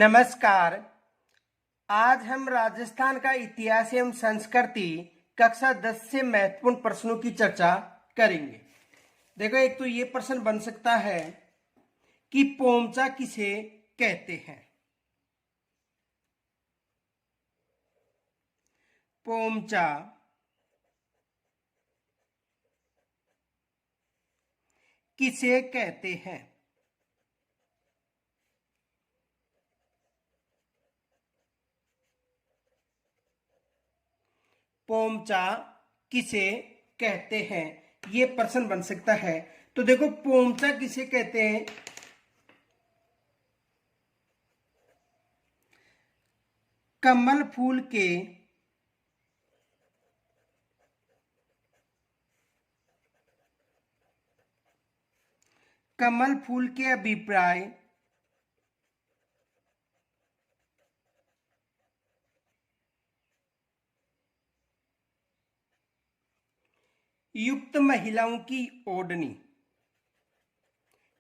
नमस्कार। आज हम राजस्थान का इतिहास एवं संस्कृति कक्षा 10 से महत्वपूर्ण प्रश्नों की चर्चा करेंगे। देखो, एक तो ये प्रश्न बन सकता है कि पोमचा किसे कहते हैं। पोमचा किसे कहते हैं। पोमचा किसे कहते हैं, ये प्रश्न बन सकता है। तो देखो, पोमचा किसे कहते हैं। कमल फूल के अभिप्राय युक्त महिलाओं की ओढ़नी,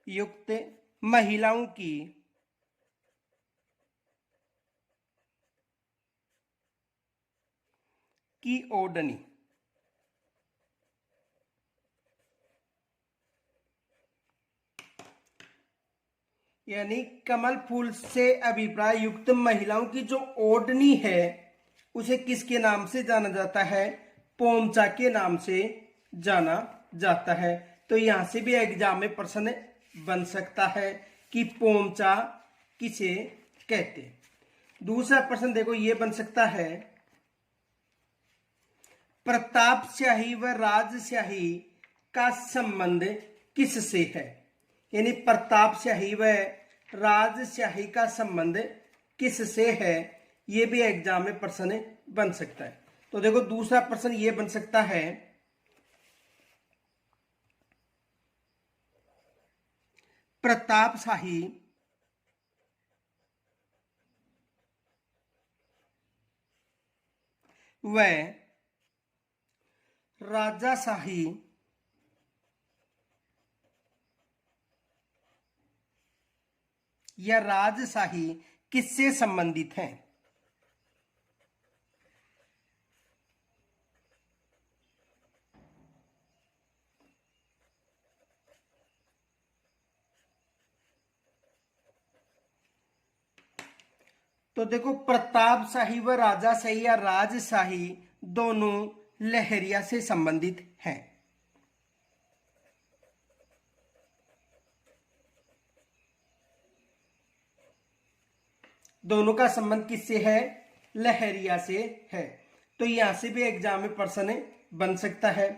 युक्त महिलाओं की ओढ़नी। यानी कमल फूल से अभिप्राय युक्त महिलाओं की जो ओढ़नी है उसे किसके नाम से जाना जाता है। पोमचा के नाम से जाना जाता है। तो यहां से भी एग्जाम में प्रश्न बन सकता है कि पोमचा किसे कहते हैं। दूसरा प्रश्न देखो, ये बन सकता है प्रतापशाही व राजशाही का संबंध किससे है। यानी प्रतापशाही व राजशाही का संबंध किससे है, ये भी एग्जाम में प्रश्न बन सकता है। तो देखो, दूसरा प्रश्न ये बन सकता है प्रतापशाही व राजाशाही या राजशाही किससे संबंधित हैं। तो देखो, प्रतापशाही व राजाशाही या राजशाही दोनों लहरिया से संबंधित हैं। दोनों का संबंध किससे है, लहरिया से है। तो यहां से भी एग्जाम में प्रश्न बन सकता है।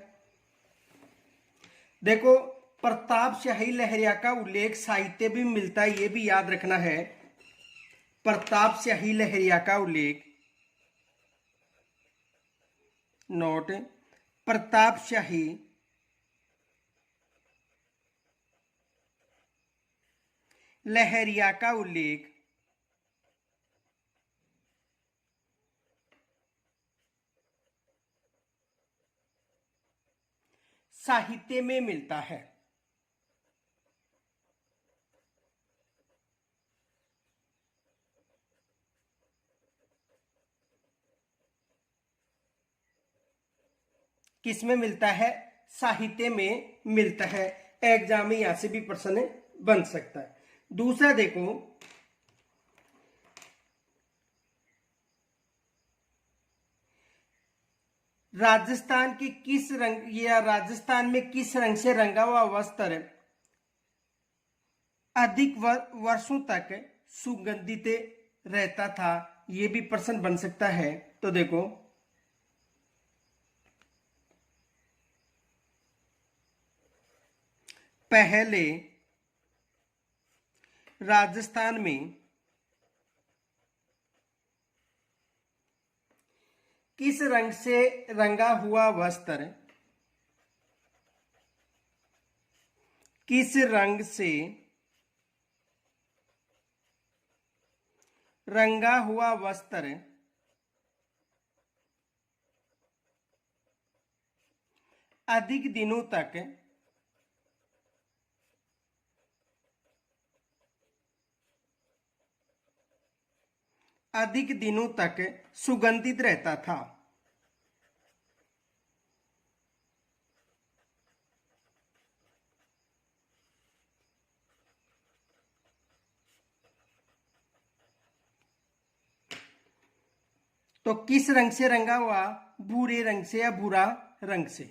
देखो, प्रतापशाही लहरिया का उल्लेख साहित्य भी मिलता है, ये भी याद रखना है। प्रतापशाही लहरिया का उल्लेख, नोट, प्रतापशाही लहरिया का उल्लेख साहित्य में मिलता है। किसमें मिलता है, साहित्य में मिलता है। एग्जाम में यहां से भी प्रश्न बन सकता है। दूसरा देखो, राजस्थान की किस रंग या राजस्थान में किस रंग से रंगा हुआ वस्त्र अधिक वर्षों तक सुगंधित रहता था, यह भी प्रश्न बन सकता है। तो देखो, पहले राजस्थान में किस रंग से रंगा हुआ वस्त्र, किस रंग से रंगा हुआ वस्त्र अधिक दिनों तक अधिक दिनों तक सुगंधित रहता था। तो किस रंग से रंगा हुआ? भूरे रंग से या भूरा रंग से।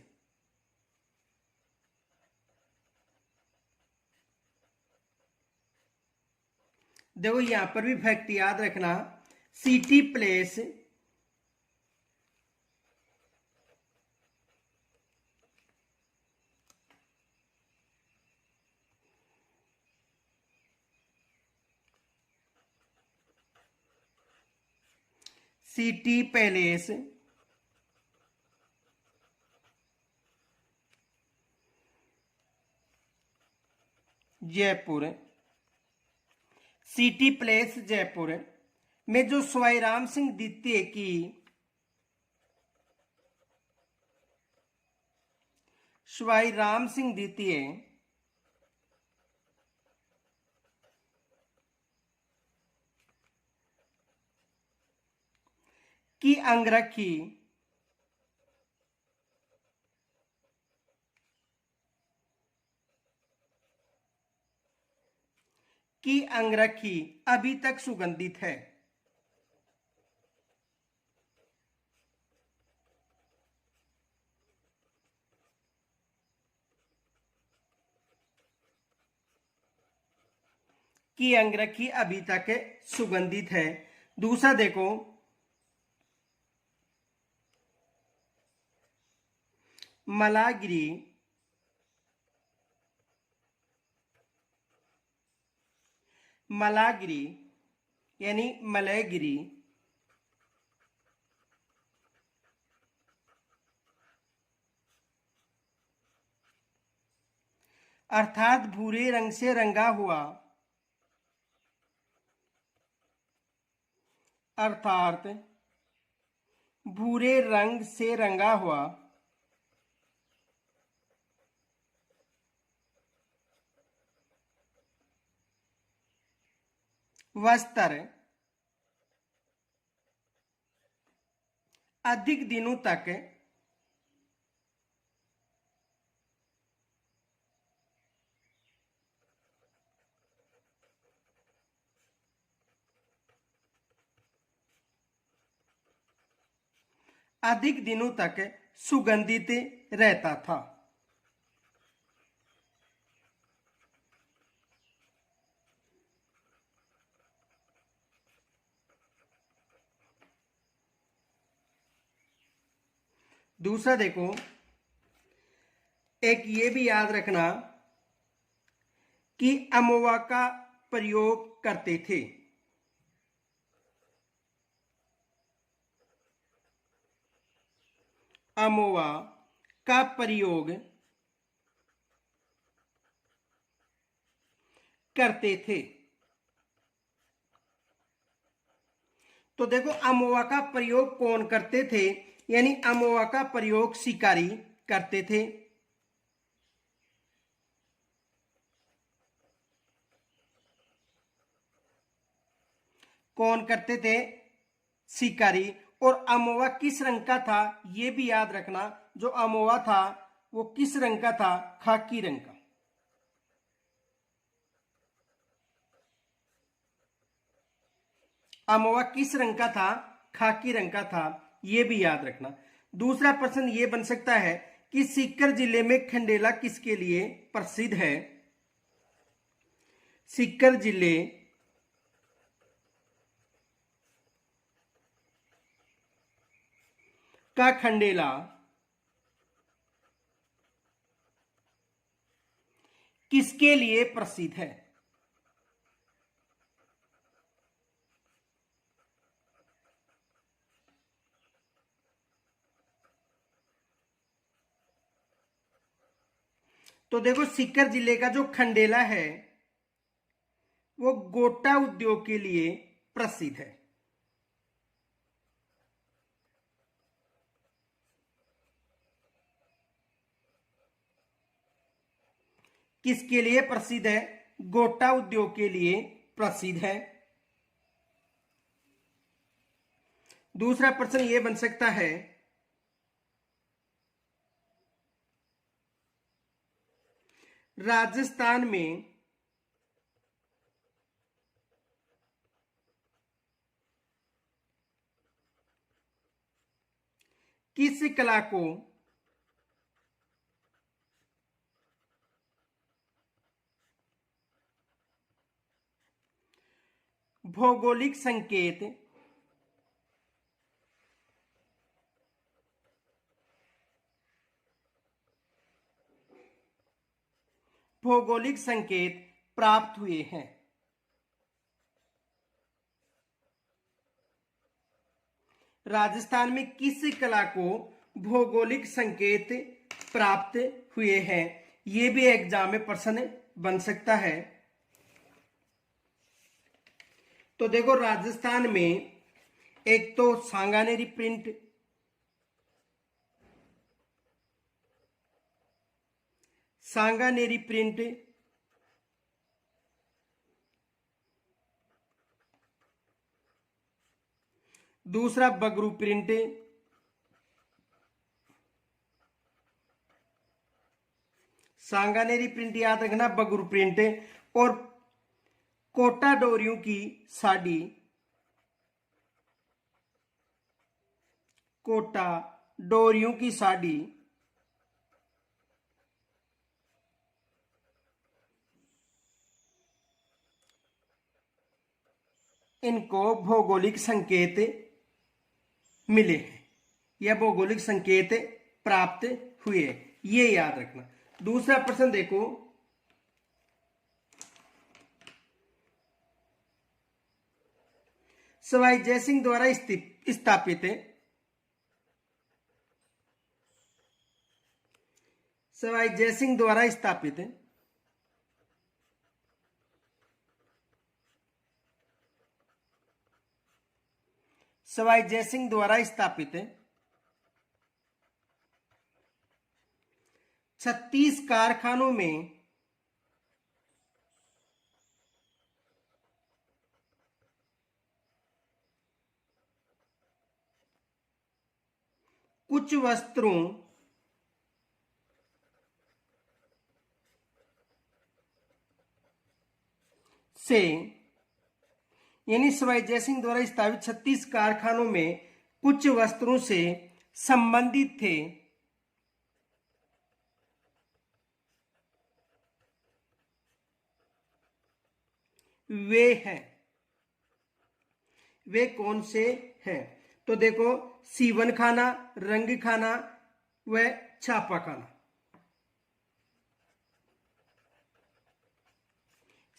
देखो यहां पर भी फैक्ट याद रखना, city place city palace Jaipur, city place Jaipur में जो सवाई राम सिंह द्वितीय सवाई राम सिंह द्वितीय की अंगरखी अभी तक सुगंधित है। की अंगरखी अभी तक सुगंधित है। दूसरा देखो, मलागिरी यानी मलयगिरी अर्थात भूरे रंग से रंगा हुआ, अर्थात भूरे रंग से रंगा हुआ वस्त्र अधिक दिनों तक सुगंधित रहता था। दूसरा देखो, एक ये भी याद रखना कि अमोवा का प्रयोग करते थे। अमोवा का प्रयोग करते थे। तो देखो अमोवा का प्रयोग कौन करते थे, यानी अमोवा का प्रयोग शिकारी करते थे। कौन करते थे? शिकारी। और अमोवा किस रंग का था यह भी याद रखना, जो अमोवा था वो किस रंग का था? खाकी रंग का। अमोवा किस रंग का था? खाकी रंग का था, यह भी याद रखना। दूसरा प्रश्न यह बन सकता है कि सीकर जिले में खंडेला किसके लिए प्रसिद्ध है? सीकर जिले का खंडेला किसके लिए प्रसिद्ध है? तो देखो सीकर जिले का जो खंडेला है वो गोटा उद्योग के लिए प्रसिद्ध है। किसके लिए प्रसिद्ध है? गोटा उद्योग के लिए प्रसिद्ध है। दूसरा प्रश्न ये बन सकता है, राजस्थान में किस कला को भौगोलिक संकेत प्राप्त हुए हैं? राजस्थान में किस कला को भौगोलिक संकेत प्राप्त हुए हैं? ये भी एग्जाम में प्रश्न बन सकता है। तो देखो, राजस्थान में एक तो सांगानेरी प्रिंट, सांगानेरी प्रिंट, दूसरा बगरू प्रिंट, सांगानेरी प्रिंट याद रखना, बगरू प्रिंट, और कोटा डोरियों की साड़ी, कोटा डोरियों की साड़ी, इनको भौगोलिक संकेत मिले हैं या भौगोलिक संकेत प्राप्त हुए, ये याद रखना। दूसरा प्रश्न देखो, सवाई जयसिंह द्वारा स्थापित सवाई जयसिंह द्वारा स्थापित सवाई जयसिंह द्वारा स्थापित 36 कारखानों में कुछ वस्त्रों से, यानी सवाई जयसिंह द्वारा स्थापित 36 कारखानों में कुछ वस्त्रों से संबंधित थे वे कौन से हैं? तो देखो, सीवन खाना, रंग खाना व छापा खाना।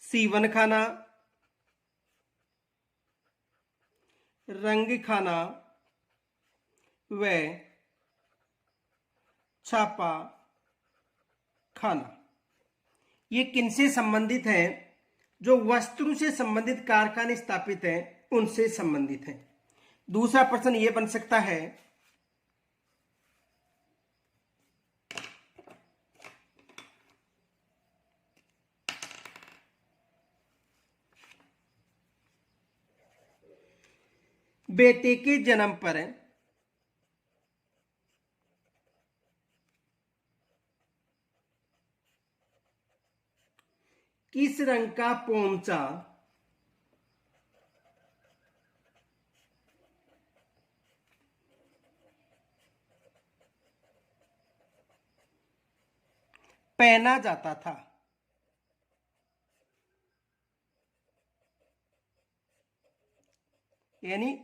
सीवन खाना, रंग खाना व छापा खाना, ये किनसे संबंधित है? जो वस्त्रों से संबंधित कारखाने स्थापित हैं उनसे संबंधित है। दूसरा प्रश्न यह बन सकता है, बेटे के जन्म पर किस रंग का पोंचा पहना जाता था? यानी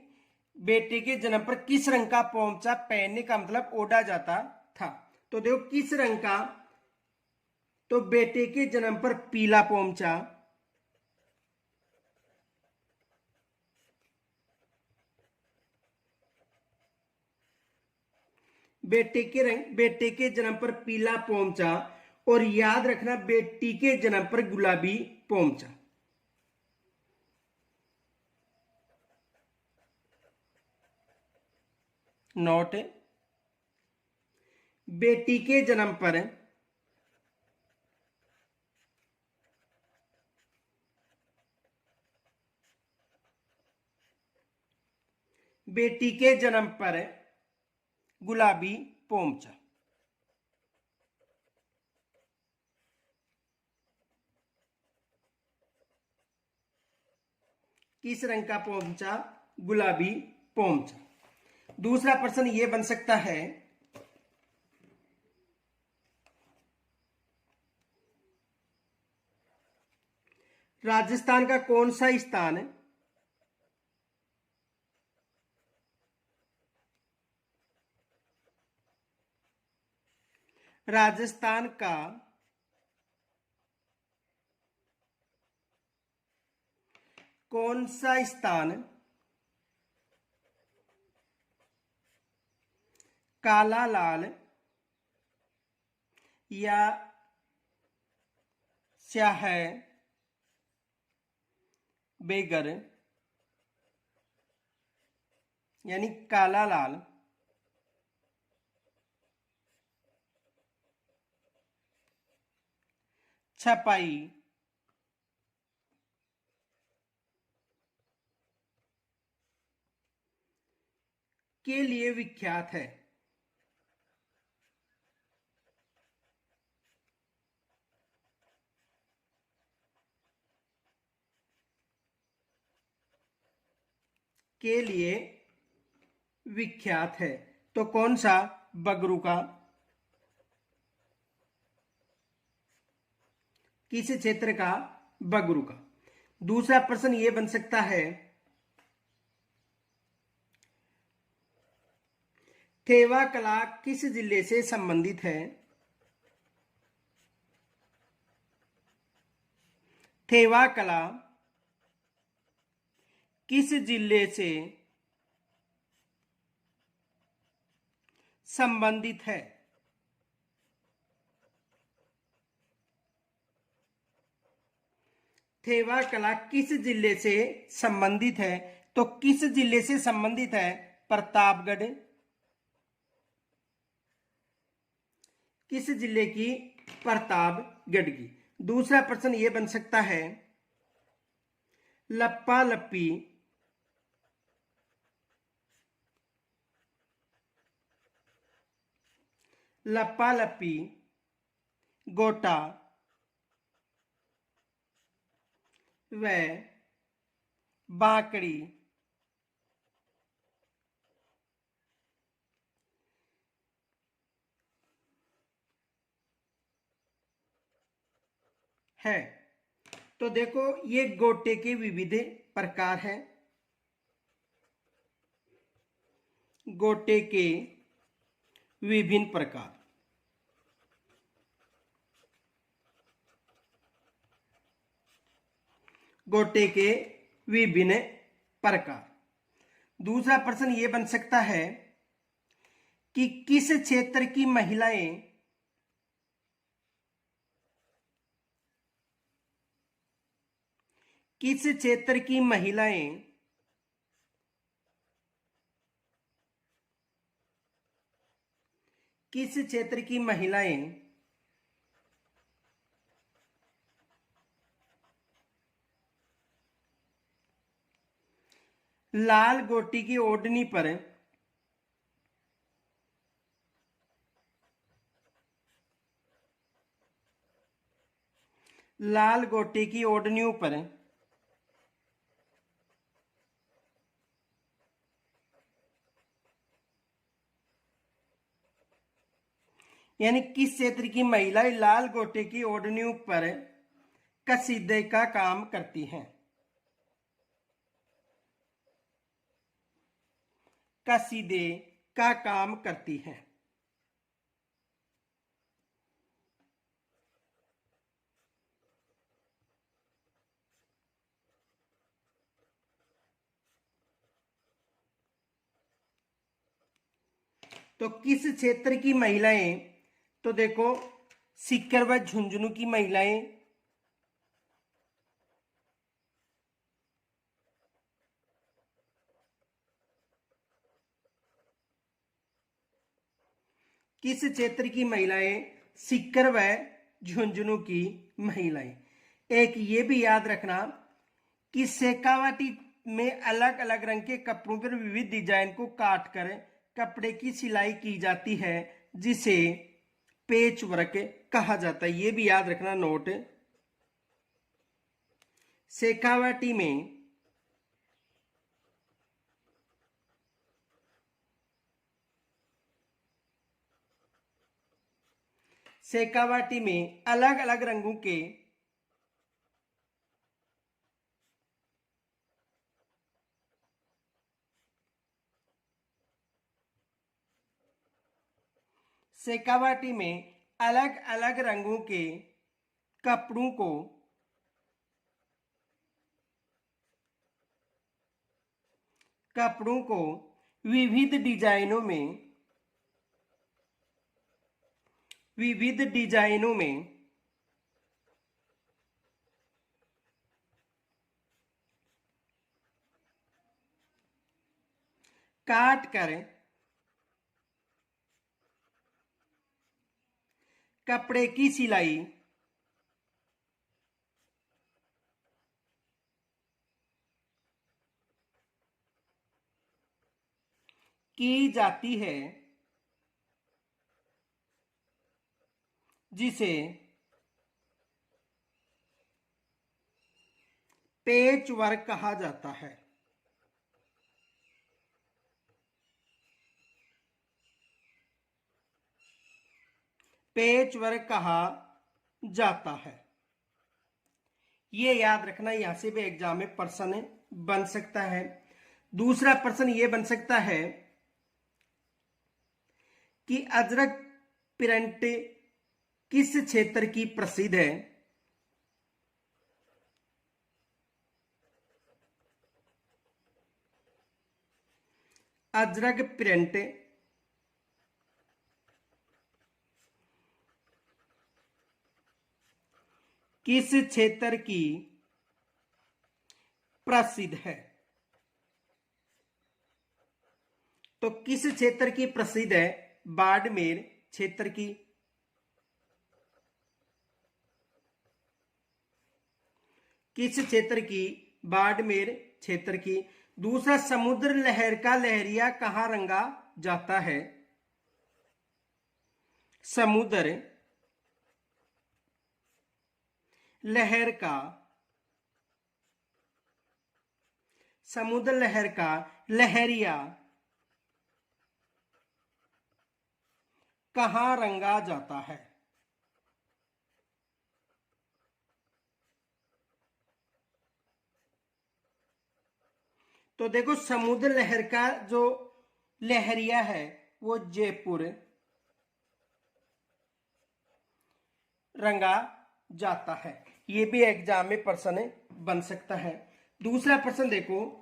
बेटे के जन्म पर किस रंग का पोंचा पहनने का मतलब ओढ़ा जाता था? तो देखो, किस रंग का, तो बेटे के जन्म पर पीला पोंचा, बेटे के जन्म पर पीला पोंचा, और याद रखना बेटी के जन्म पर गुलाबी पोंचा। नोट, बेटी के जन्म पर बेटी के जन्म पर गुलाबी पोमचा। किस रंग का पोमचा? गुलाबी पोमचा। दूसरा प्रश्न यह बन सकता है, राजस्थान का कौन सा स्थान राजस्थान का कौन सा स्थान काला लाल या स्याह बेगर यानी काला लाल छपाई के लिए विख्यात है? के लिए विख्यात है तो कौन सा? बगरू का। किस क्षेत्र का? बगरू का। दूसरा प्रश्न यह बन सकता है, थेवा कला किस जिले से संबंधित है? थेवा कला किस जिले से संबंधित है? थेवा कला किस जिले से संबंधित है तो किस जिले से संबंधित है? प्रतापगढ़। किस जिले की? प्रतापगढ़ की। दूसरा प्रश्न यह बन सकता है, लप्पा लप्पी लप्पा लप्पी गोटा व बाकड़ी है। तो देखो ये गोटे के विविध प्रकार हैं। गोटे के विभिन्न प्रकार। गोटे के विभिन्न प्रकार। दूसरा प्रश्न यह बन सकता है कि किस क्षेत्र की महिलाएं किस क्षेत्र की महिलाएं किस क्षेत्र की महिलाएं लाल गोटी की ओढ़नी पर लाल गोटी की ओढ़नियों पर यानी किस क्षेत्र की महिलाएं लाल गोटे की ओढ़नियों पर कसीदे का काम करती हैं? कसीदे का काम करती हैं। तो किस क्षेत्र की महिलाएं? तो देखो सीकर व झुंझुनू की महिलाएं किस क्षेत्र की महिलाएं? सीकर व झुंझुनू की महिलाएं। एक ये भी याद रखना कि शेखावाटी में अलग अलग रंग के कपड़ों पर विविध डिजाइन को काट कर कपड़े की सिलाई की जाती है, जिसे पेच वर्क कहा जाता है। ये भी याद रखना नोट। शेखावाटी में अलग अलग रंगों के शेखावाटी में अलग अलग रंगों के कपड़ों को विविध डिजाइनों में काट कर कपड़े की सिलाई की जाती है, जिसे पेच वर्क कहा जाता है। पेच वर्क कहा जाता है। ये याद रखना, यहां से भी एग्जाम में प्रश्न बन सकता है। दूसरा प्रश्न ये बन सकता है कि अजरक प्रिंट किस क्षेत्र की प्रसिद्ध है। अजरक प्रिंट किस क्षेत्र की प्रसिद्ध है। तो किस क्षेत्र की प्रसिद्ध है? बाड़मेर क्षेत्र की। किस क्षेत्र की? बाड़मेर क्षेत्र की। दूसरा, समुद्र लहर का लहरिया कहां रंगा जाता है। समुद्र लहर का लहरिया कहां रंगा जाता है। तो देखो, समुद्र लहर का जो लहरिया है वो जयपुर रंगा जाता है। ये भी एग्जाम में प्रश्न बन सकता है। दूसरा प्रश्न देखो,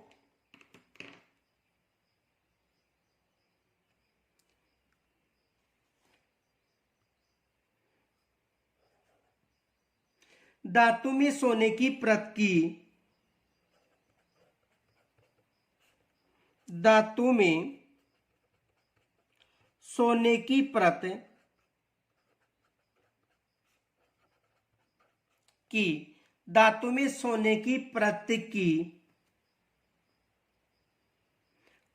धातु में सोने की परत की धातु में सोने की परत की धातु में सोने की परत की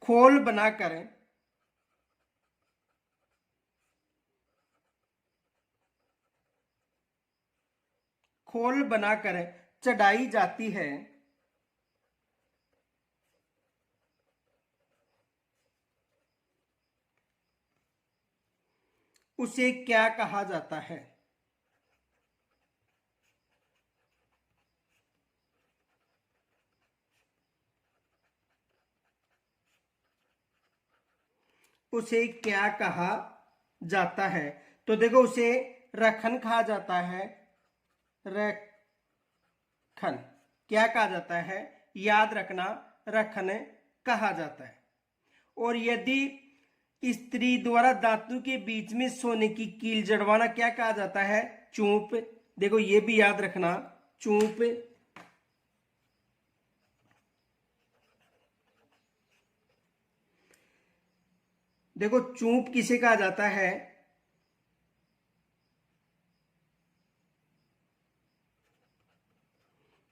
खोल बनाकर चढ़ाई जाती है, उसे क्या कहा जाता है। उसे क्या कहा जाता है? तो देखो, उसे रखन कहा जाता है। रखन क्या कहा जाता है? याद रखना, रखन कहा जाता है। और यदि स्त्री द्वारा धातु के बीच में सोने की कील जड़वाना क्या कहा जाता है? चूप। देखो, ये भी याद रखना, चूप। देखो, चूप किसे कहा जाता है?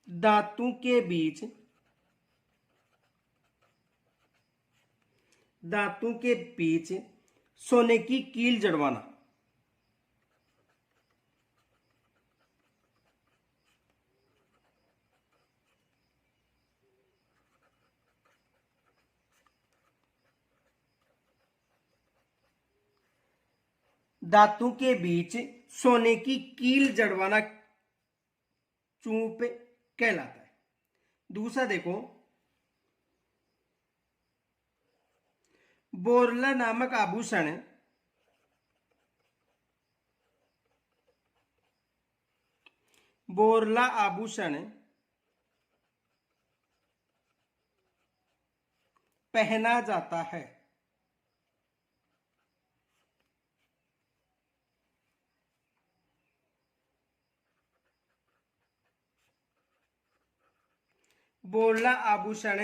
धातु के बीच दांतों के बीच सोने की कील जड़वाना। दांतों के बीच सोने की कील जड़वाना चूप कहलाता है। दूसरा देखो, बोरला नामक आभूषण बोरला आभूषण पहना जाता है। बोरला आभूषण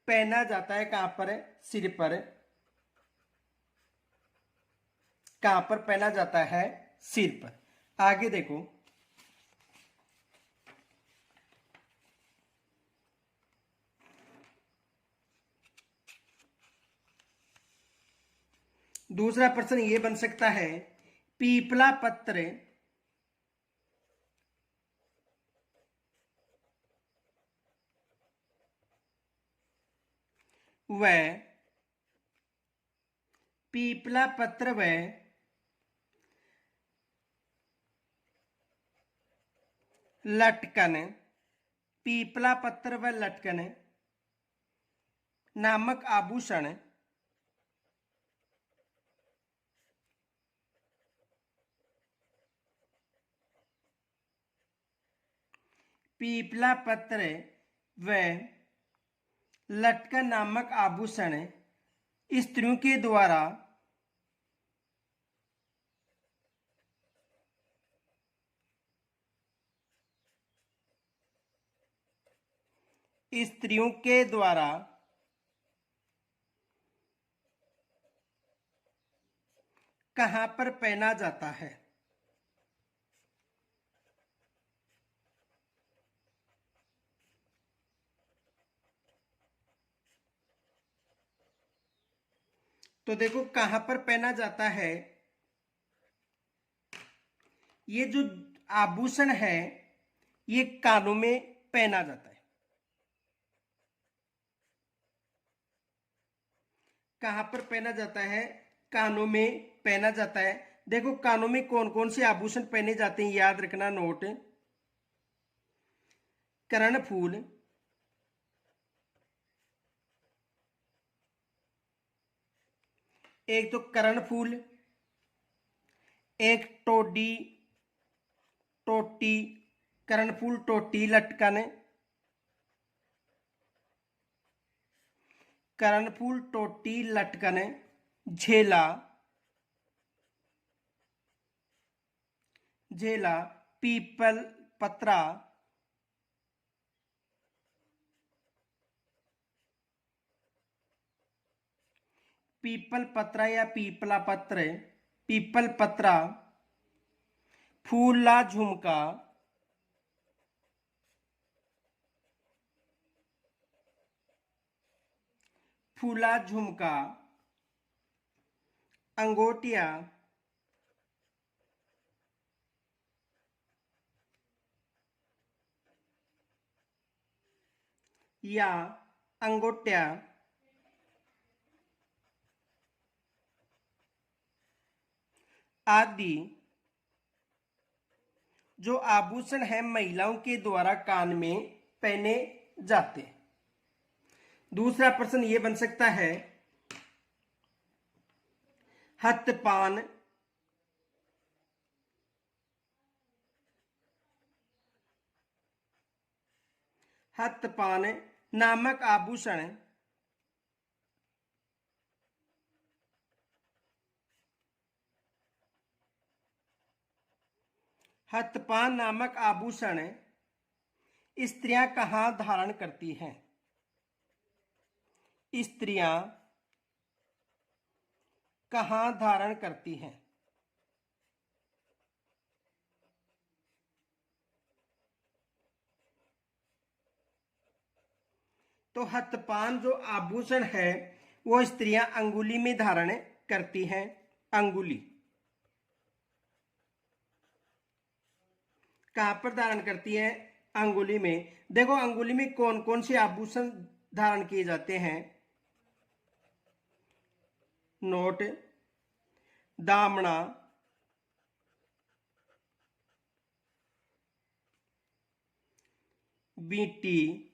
पहना जाता है कहां पर? सिर पर। कहां पर पहना जाता है? सिर पर। आगे देखो, दूसरा प्रश्न ये बन सकता है, पीपला पत्र व पीपला पत्र व लटकन, पीपला पत्र व लटकन नामक आभूषण पीपला पत्र व लटकन नामक आभूषण स्त्रियों के द्वारा स्त्रियों के द्वारा कहां पर पहना जाता है? तो देखो, कहां पर पहना जाता है, ये जो आभूषण है ये कानों में पहना जाता है। कहां पर पहना जाता है? कानों में पहना जाता है। देखो, कानों में कौन कौन से आभूषण पहने जाते हैं, याद रखना, नोट। कर्णफूल, एक तो कर्णफूल, एक टोडी, टोटी, कर्णफूल, टोटी, लटकन, कर्णफूल, टोटी, लटकन, झेला, झेला, पीपल पत्रा, पीपल पत्रा या पीपला पत्र, पीपल पत्रा, फूला झुमका, फूला झुमका, अंगोटिया, या अंगोटिया आदि जो आभूषण है महिलाओं के द्वारा कान में पहने जाते हैं। दूसरा प्रश्न यह बन सकता है, हथपान, हथपान नामक आभूषण हथपान नामक आभूषण स्त्रियां कहां धारण करती हैं? स्त्रियां कहां धारण करती हैं? तो हथपान जो आभूषण है वो स्त्रियां अंगुली में धारण करती हैं। अंगुली कहां पर धारण करती है? अंगुली में। देखो अंगुली में कौन कौन से आभूषण धारण किए जाते हैं? नोट, दामना, बीटी,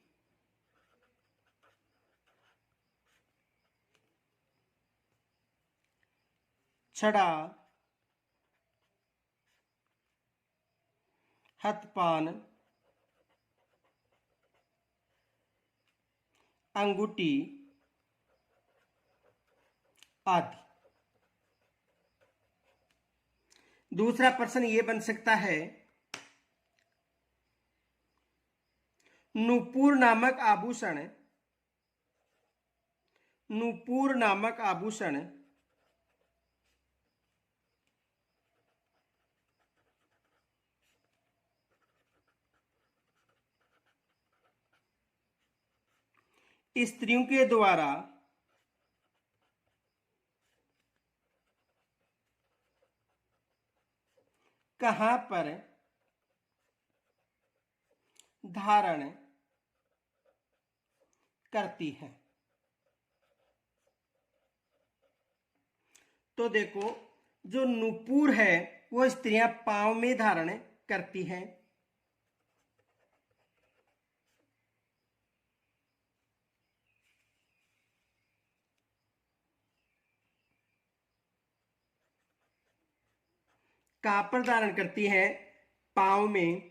छड़ा, हथपान, अंगूठी आदि। दूसरा प्रश्न ये बन सकता है, नूपुर नामक आभूषण, नूपुर नामक आभूषण स्त्रियों के द्वारा कहां पर धारण करती है? तो देखो जो नूपुर है वो स्त्रियां पांव में धारण करती हैं। कहां पर धारण करती है? पांव में।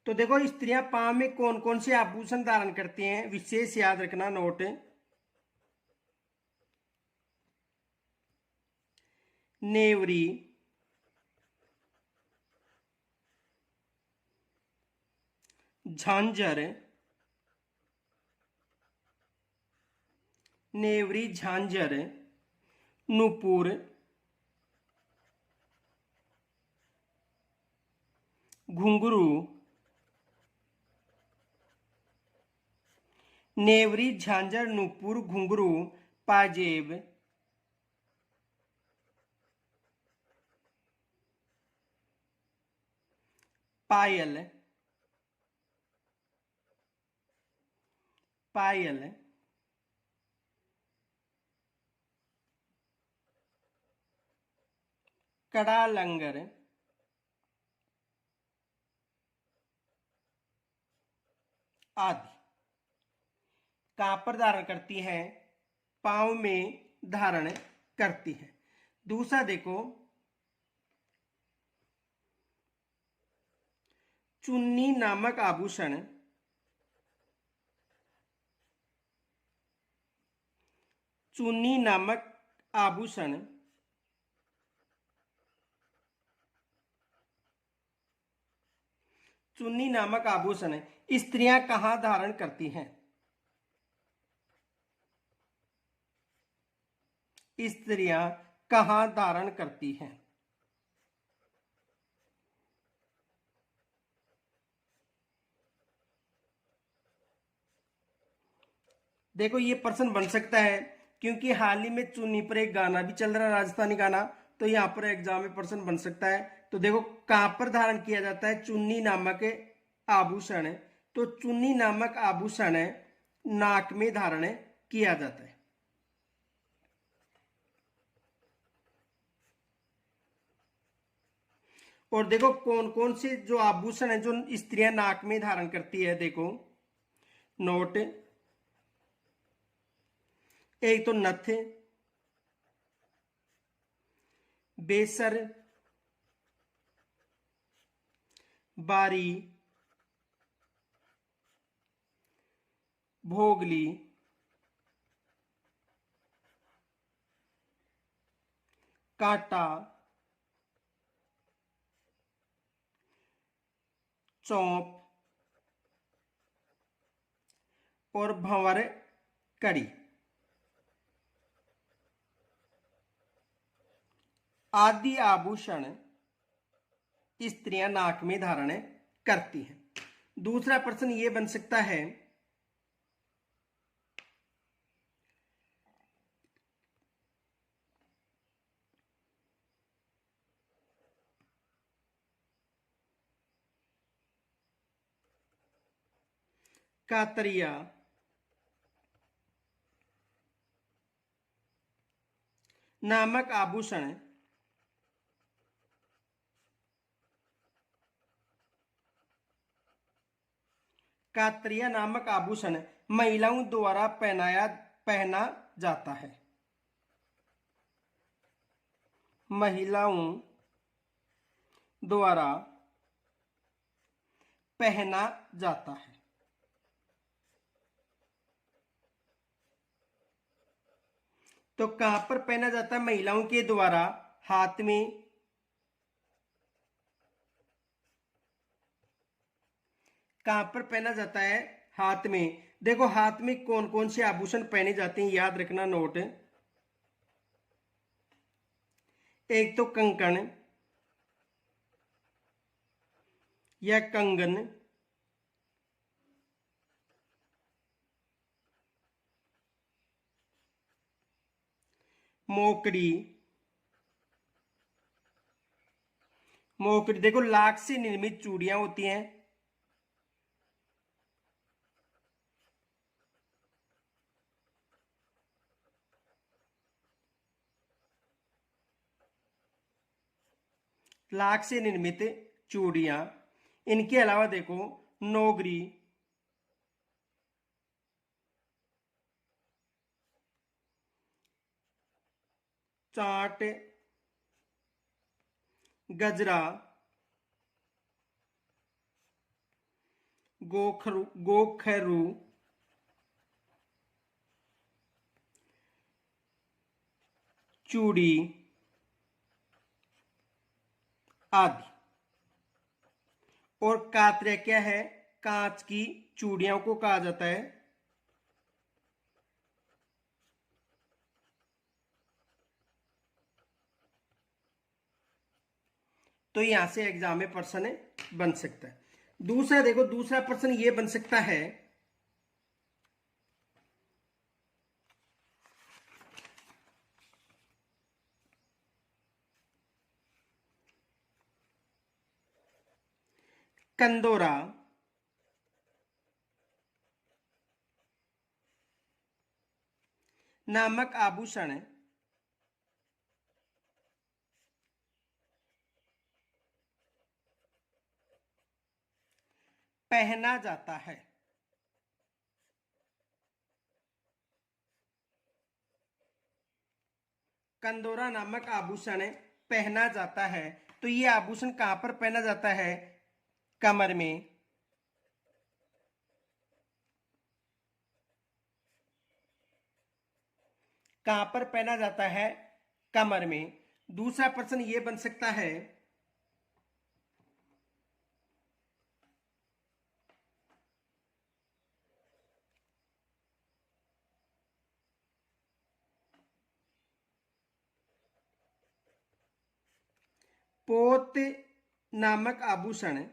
तो देखो स्त्रियां पांव में कौन कौन से आभूषण धारण करती हैं, विशेष याद रखना। नोट, नेवरी, झांझर, नेवरी, झांझर, नूपुर, घुंघरू, नेवरी, झांझर, नूपुर, घुंघरू, पाजेब, पायल, पायल, कड़ा लंगर आदि। कहां पर धारण करती हैं? पांव में धारण करती है। दूसरा देखो, चुन्नी नामक आभूषण, चुन्नी नामक आभूषण चुन्नी नामक आभूषण स्त्रियां कहां धारण करती हैं? स्त्रियां कहां धारण करती हैं? देखो ये प्रश्न बन सकता है क्योंकि हाल ही में चुन्नी पर एक गाना भी चल रहा है, राजस्थानी गाना, तो यहाँ पर एग्जाम में प्रश्न बन सकता है। तो देखो कहां पर धारण किया जाता है चुन्नी नामक आभूषण? तो चुन्नी नामक आभूषण नाक में धारण किया जाता है। और देखो कौन कौन से जो आभूषण है जो स्त्रियां नाक में धारण करती है, देखो। नोट, एक तो नथ, बेसर, बारी, भोगली, कांटा, चौंप और भंवर कड़ी आदि आभूषण स्त्रियां नाक में धारण करती हैं। दूसरा प्रश्न यह बन सकता है, कातरिया, नामक आभूषण कातरिया नामक आभूषण महिलाओं द्वारा पहना जाता है। महिलाओं द्वारा पहना जाता है। तो कहां पर पहना जाता है महिलाओं के द्वारा? हाथ में, कहां पर पहना जाता है? हाथ में। देखो हाथ में कौन कौन से आभूषण पहने जाते हैं, याद रखना नोट। एक तो कंकण या कंगन, मोकड़ी, मोकड़ी देखो लाख से निर्मित चूड़ियां होती हैं। लाख से निर्मित चूड़ियां। इनके अलावा देखो नोगरी, चाट, गजरा, गोखरू, चूड़ी आदि। और कातरिया क्या है? कांच की चूड़ियों को कहा जाता है। तो यहां से एग्जाम में प्रश्न बन सकता है। दूसरा देखो, दूसरा प्रश्न ये बन सकता है, कंदोरा नामक आभूषण पहना जाता है। कंदोरा नामक आभूषण पहना जाता है। तो ये आभूषण कहां पर पहना जाता है? कमर में, कहां पर पहना जाता है? कमर में। दूसरा प्रश्न ये बन सकता है, पोत नामक आभूषण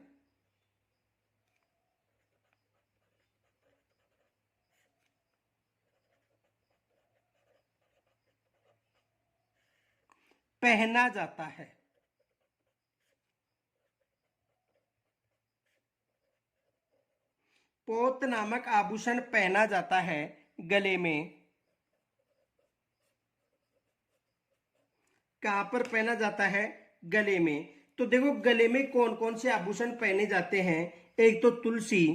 पहना जाता है। पोत नामक आभूषण पहना जाता है गले में। कहां पर पहना जाता है? गले में। तो देखो गले में कौन कौन से आभूषण पहने जाते हैं। एक तो तुलसी,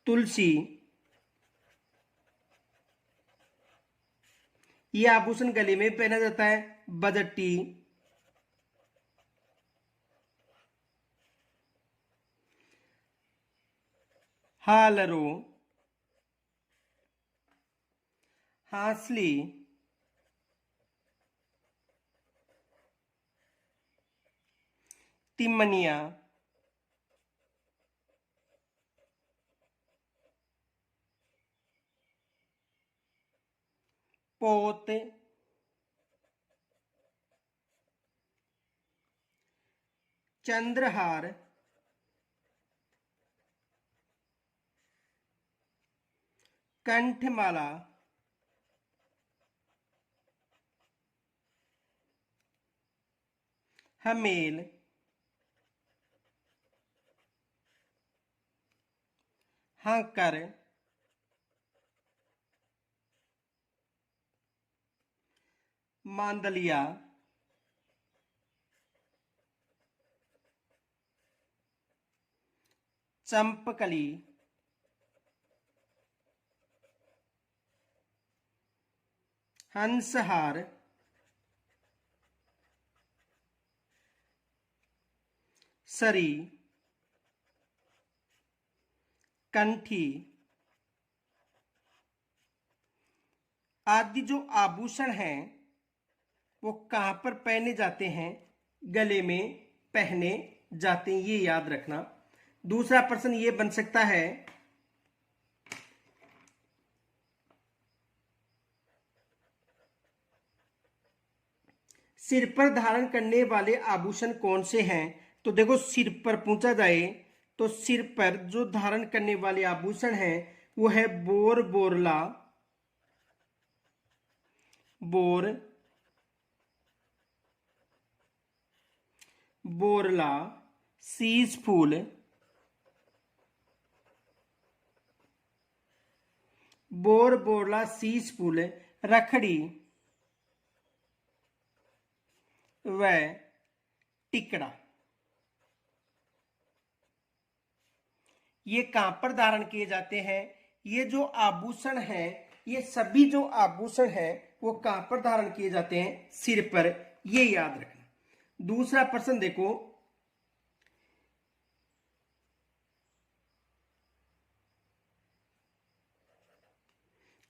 तुलसी ये आभूषण गले में पहना जाता है। बजट्टी, हालरो, हासली, तिमनिया, पोत, चंद्रहार, कंठमाला, हमेल, हंकर, मांदलिया, चंपकली, हंसहार, सरी, कंठी आदि जो आभूषण हैं वो कहां पर पहने जाते हैं? गले में पहने जाते हैं, ये याद रखना। दूसरा प्रश्न ये बन सकता है, सिर पर धारण करने वाले आभूषण कौन से हैं? तो देखो, सिर पर पूछा जाए तो सिर पर जो धारण करने वाले आभूषण हैं वो है बोर, बोरला, बोर, बोरला, शीश फूल, बोर, बोरला, शीश फूल, रखड़ी व टिकड़ा। ये कहां पर धारण किए जाते हैं? ये जो आभूषण है, ये सभी जो आभूषण है वो कहां पर धारण किए जाते हैं? सिर पर, ये याद रखना। दूसरा प्रश्न देखो,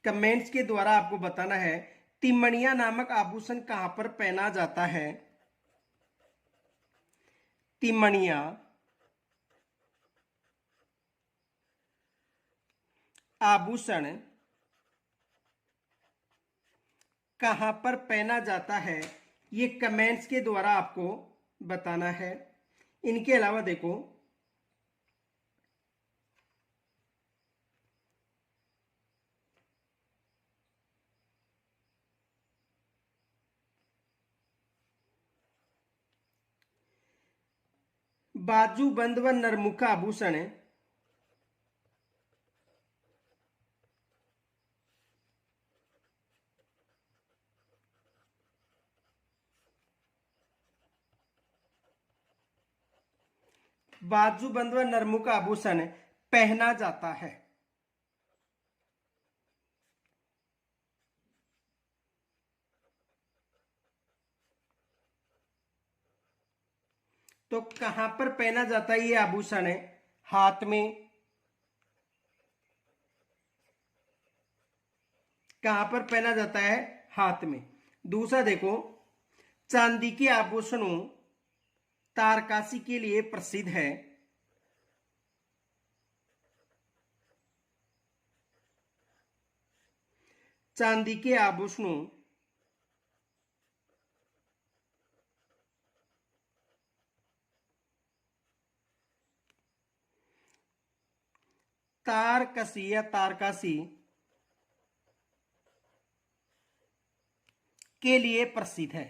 कमेंट्स के द्वारा आपको बताना है, तिमणिया नामक आभूषण कहां पर पहना जाता है? तिमणिया आभूषण कहां पर पहना जाता है? ये कमेंट्स के द्वारा आपको बताना है। इनके अलावा देखो, बाजूबंद व नरमुखा आभूषण बाजूबंद व नरमुखा आभूषण पहना जाता है। तो कहां पर पहना जाता है ये आभूषण? है हाथ में। कहां पर पहना जाता है? हाथ में। दूसरा देखो, चांदी के आभूषणों तारकासी के लिए प्रसिद्ध है। चांदी के आभूषणों तारकसी या तारकासी के लिए प्रसिद्ध है।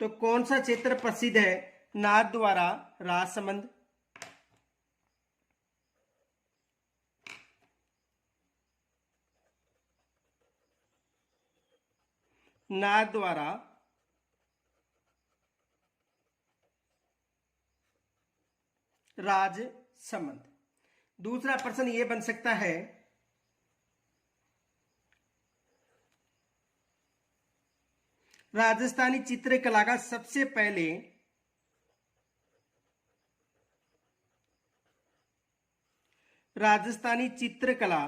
तो कौन सा क्षेत्र प्रसिद्ध है? नाथद्वारा, राजसमंद, नाथद्वारा, राजसमंद। दूसरा प्रश्न यह बन सकता है, राजस्थानी चित्रकला का सबसे पहले राजस्थानी चित्रकला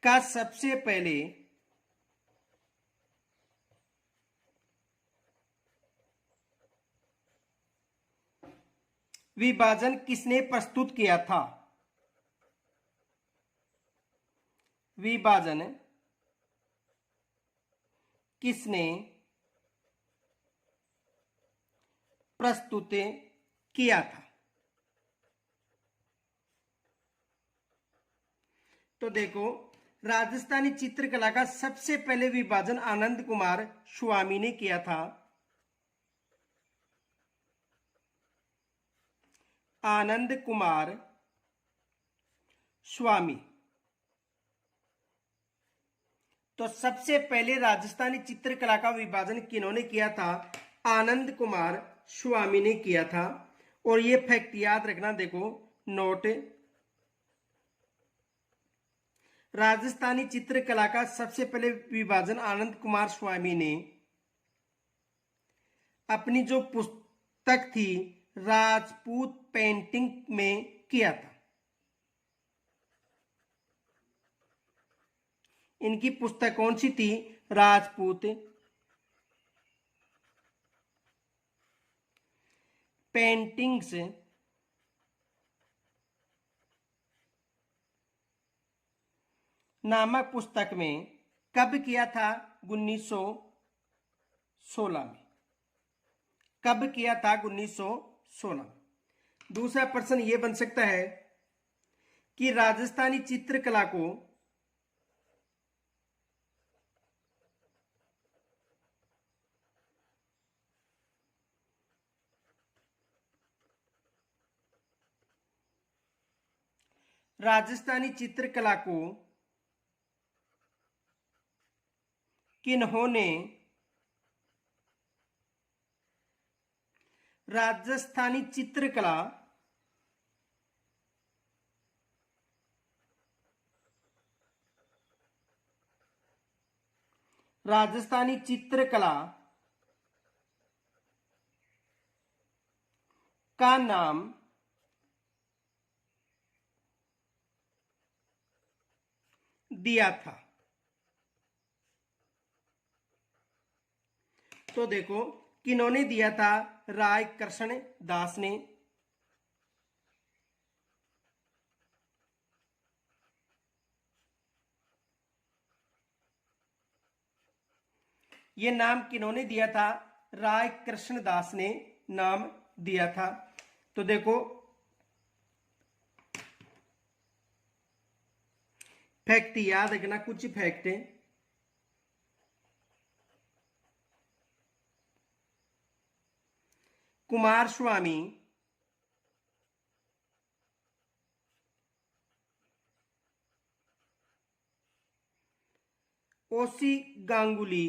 का सबसे पहले विभाजन किसने प्रस्तुत किया था? विभाजन किसने प्रस्तुत किया था? तो देखो, राजस्थानी चित्रकला का सबसे पहले विभाजन आनंद कुमार स्वामी ने किया था। आनंद कुमार स्वामी। तो सबसे पहले राजस्थानी चित्रकला का विभाजन किन्होंने किया था? आनंद कुमार स्वामी ने किया था। और ये फैक्ट याद रखना, देखो नोट, राजस्थानी चित्रकला का सबसे पहले विभाजन आनंद कुमार स्वामी ने अपनी जो पुस्तक थी राजपूत पेंटिंग में किया था। इनकी पुस्तक कौन सी थी? राजपूत पेंटिंग्स नामक पुस्तक में। कब किया था? 1916 में। कब किया था? 1916। दूसरा प्रश्न यह बन सकता है कि राजस्थानी चित्रकला को किन्होंने राजस्थानी चित्रकला का नाम दिया था? तो देखो किन्होंने दिया था? राय कृष्ण दास ने। यह नाम किन्होंने दिया था? राय कृष्ण दास ने नाम दिया था। तो देखो फैक्ट याद रखना, कुछ फैक्ट है। कुमार स्वामी ओसी गांगुली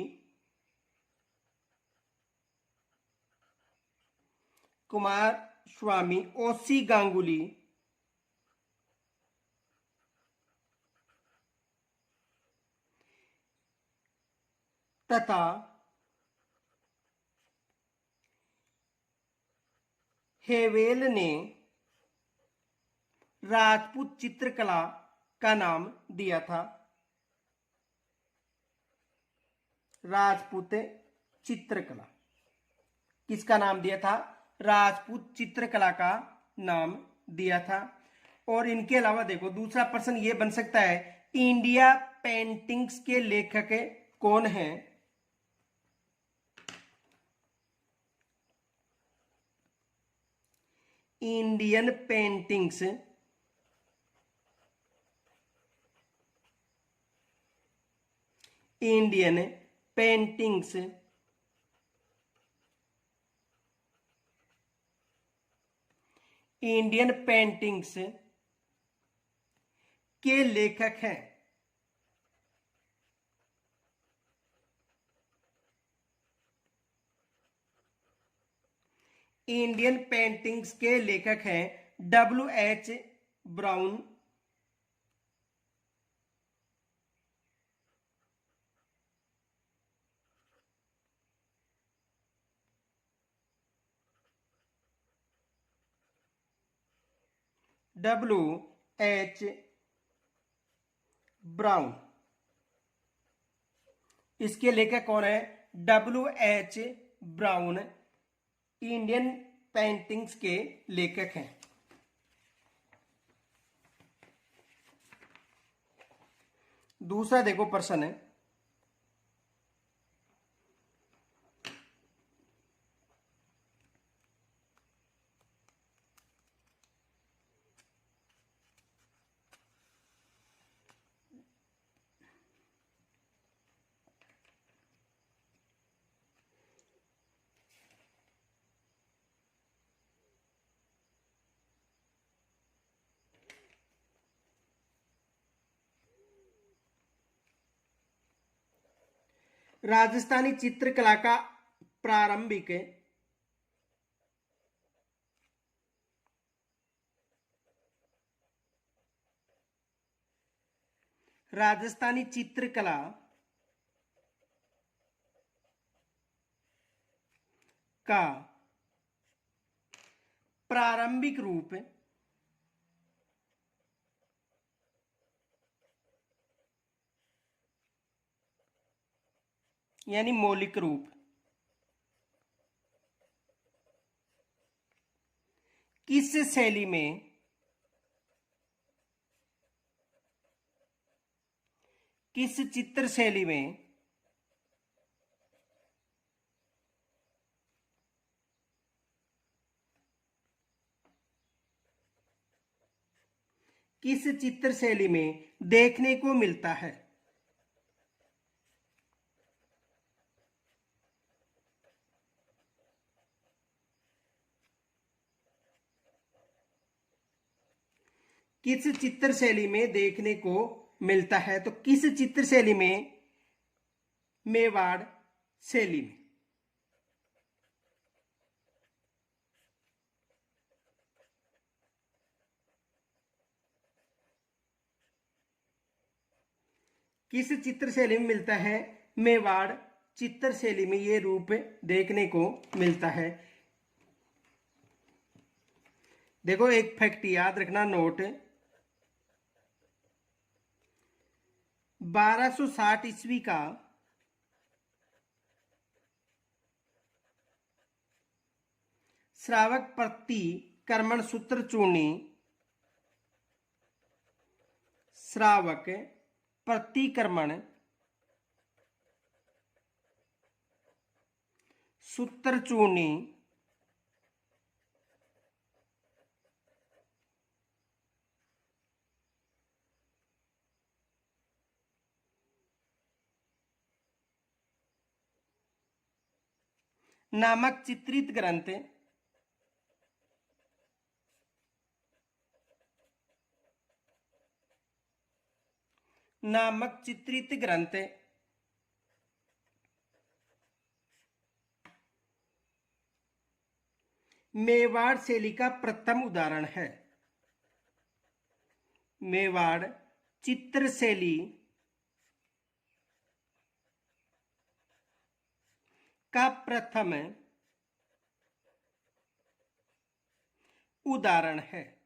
कुमार स्वामी ओसी गांगुली तथा हेवेल ने राजपूत चित्रकला का नाम दिया था। राजपूत चित्रकला किसका नाम दिया था? राजपूत चित्रकला का नाम दिया था। और इनके अलावा देखो दूसरा प्रश्न यह बन सकता है, इंडिया पेंटिंग्स के लेखक कौन हैं? Indian paintings Indian paintings Indian paintings के लेखक हैं। इंडियन पेंटिंग्स के लेखक हैं W.H. Brown, W.H. ब्राउन। इसके लेखक कौन है? W.H. ब्राउन इंडियन पेंटिंग्स के लेखक हैं। दूसरा देखो प्रश्न है, राजस्थानी चित्रकला का प्रारंभिक राजस्थानी चित्रकला का प्रारंभिक रूप यानी मौलिक रूप किस शैली में किस चित्र शैली में किस चित्र शैली में देखने को मिलता है? किस चित्र शैली में देखने को मिलता है? तो किस चित्र शैली में? मेवाड़ शैली में। किस चित्र शैली में मिलता है? मेवाड़ चित्र शैली में ये रूप देखने को मिलता है। देखो एक फैक्ट याद रखना, नोट 1260 ईस्वी का श्रावक प्रतिक्रमण सूत्र चूर्णी श्रावक प्रतिक्रमण सूत्र चूर्णी नामक चित्रित ग्रंथ मेवाड़ शैली का प्रथम उदाहरण है। मेवाड़ चित्र शैली का प्रथम उदाहरण है।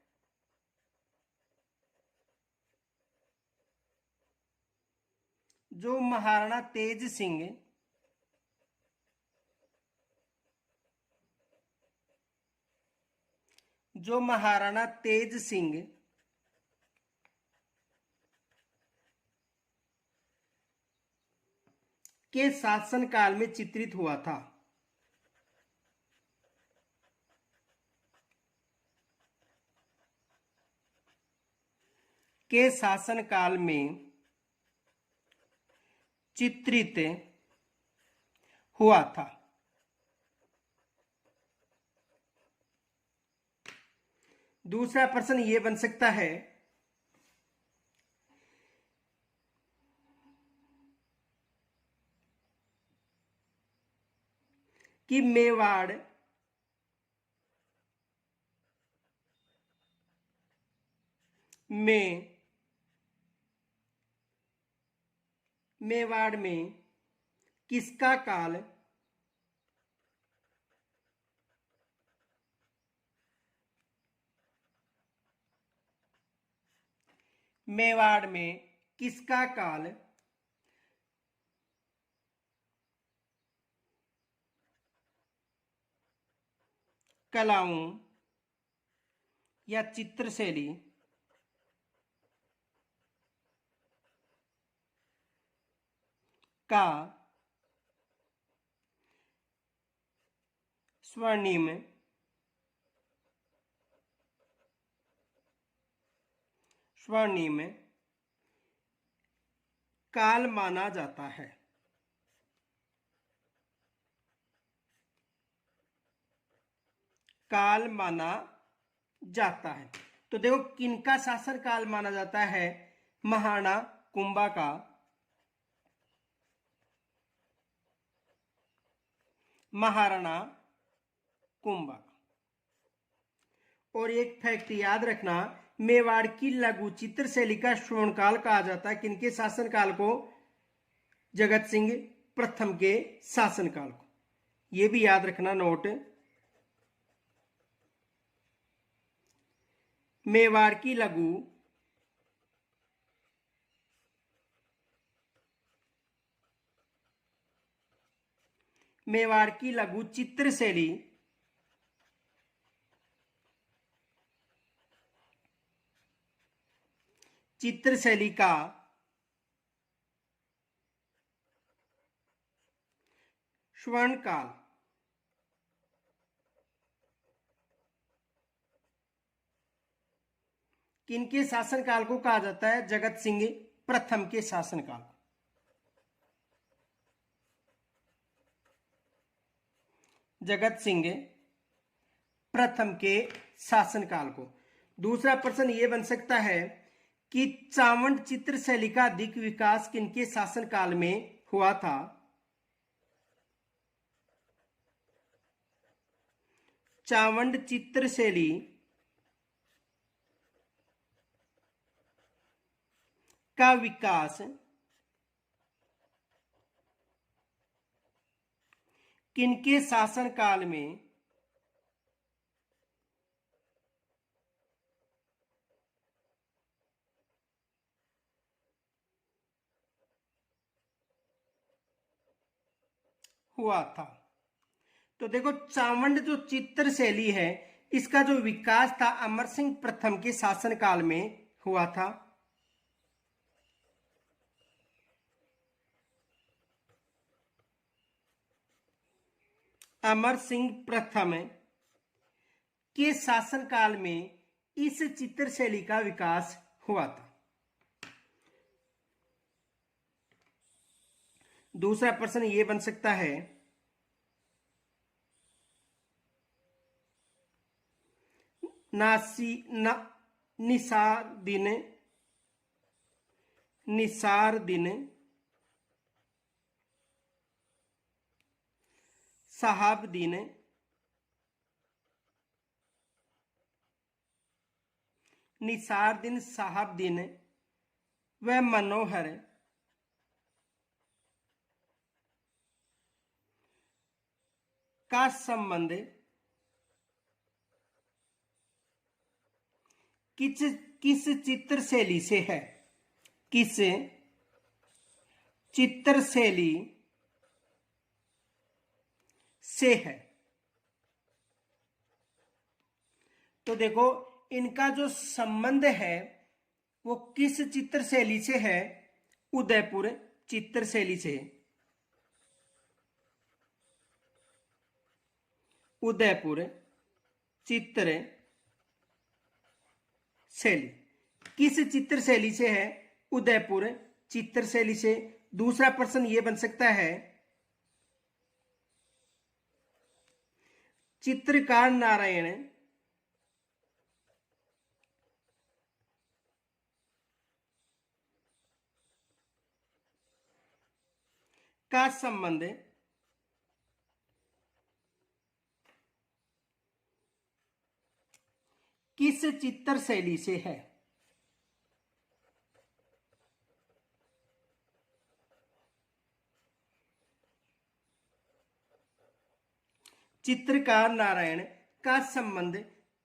जो महाराणा तेज सिंह के शासनकाल में चित्रित हुआ था। के शासनकाल में चित्रित हुआ था। दूसरा प्रश्न ये बन सकता है कि मेवाड़ में किसका काल मेवाड़ में किसका काल कलाओं या चित्रशैली का स्वर्णिम काल माना जाता है। काल माना जाता है। तो देखो किनका शासन काल माना जाता है? महाराणा कुंभा का महाराणा कुंभा। और एक फैक्ट याद रखना, मेवाड़ की लघु चित्र शैली का स्वर्णकाल कहा जाता है किनके शासनकाल को? जगत सिंह प्रथम के शासनकाल को। यह भी याद रखना नोट। मेवाड़ की लघु चित्र शैली का स्वर्णकाल किनके शासनकाल को कहा जाता है? जगत सिंह प्रथम के शासनकाल। जगत सिंह प्रथम के शासनकाल को। दूसरा प्रश्न यह बन सकता है कि चावंड चित्र शैली का अधिक विकास किनके शासनकाल में हुआ था? चावंड चित्र शैली का विकास किनके शासनकाल में हुआ था? तो देखो, चावंड जो चित्र शैली है इसका जो विकास था अमर सिंह प्रथम के शासनकाल में हुआ था। अमर सिंह प्रथम के शासनकाल में इस चित्र शैली का विकास हुआ था। दूसरा प्रश्न यह बन सकता है, निसार दिन शहाबुद्दीन व मनोहर का संबंध किस चित्र शैली से है? किस चित्र शैली से है? तो देखो, इनका जो संबंध है वो किस चित्र शैली से है? उदयपुर चित्र शैली से। उदयपुर चित्र शैली किस चित्र शैली से है? उदयपुर चित्र शैली से। दूसरा प्रश्न यह बन सकता है, चित्रकार नारायण का संबंध किस चित्र शैली से है? चित्रकार नारायण का संबंध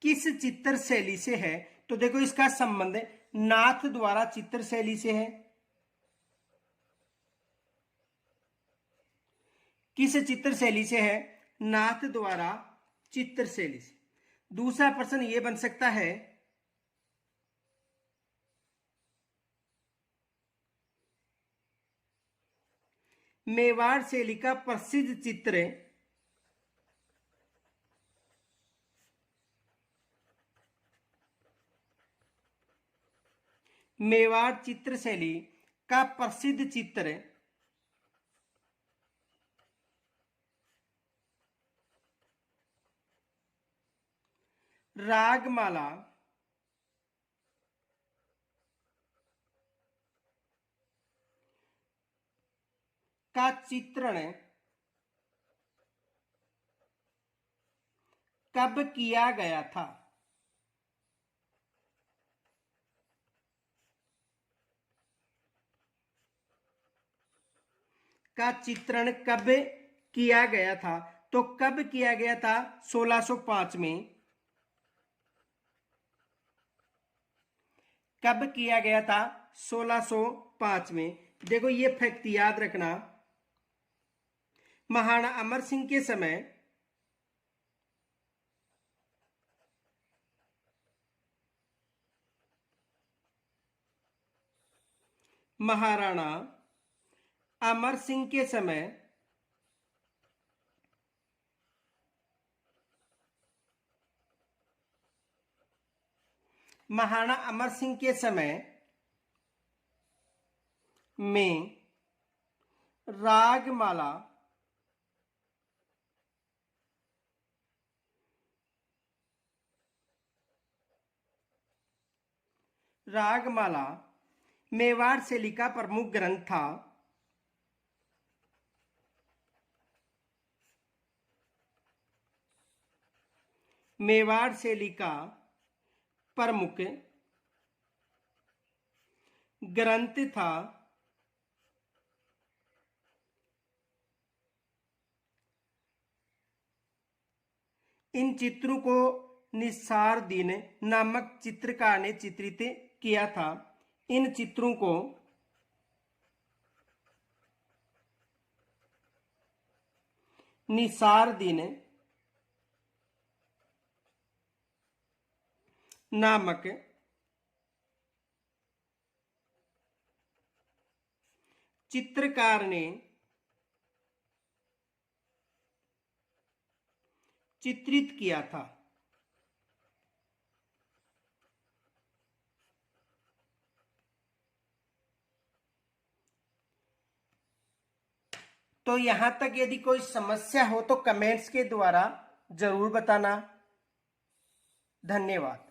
किस चित्र शैली से है? तो देखो, इसका संबंध नाथ द्वारा चित्र शैली से है। किस चित्र शैली से है? नाथ द्वारा चित्र शैली से। दूसरा प्रश्न यह बन सकता है, मेवाड़ शैली का प्रसिद्ध चित्र मेवाड़ चित्र शैली का प्रसिद्ध चित्र रागमाला का चित्रण कब किया गया था? का चित्रण कब किया गया था? तो कब किया गया था? 1605 में। कब किया गया था? 1605 में। देखो ये फैक्ट याद रखना, महाराणा अमर सिंह के समय महाराणा अमर सिंह के समय महाराणा अमर सिंह के समय में रागमाला मेवाड़ शैली का प्रमुख ग्रंथ था। मेवाड़ शैली का प्रमुख ग्रंथ था। इन चित्रों को निसारदीन नामक चित्रकार ने चित्रित किया था। इन चित्रों को निसारदीन नामक चित्रकार ने चित्रित किया था। तो यहां तक यदि कोई समस्या हो तो कमेंट्स के द्वारा जरूर बताना। धन्यवाद।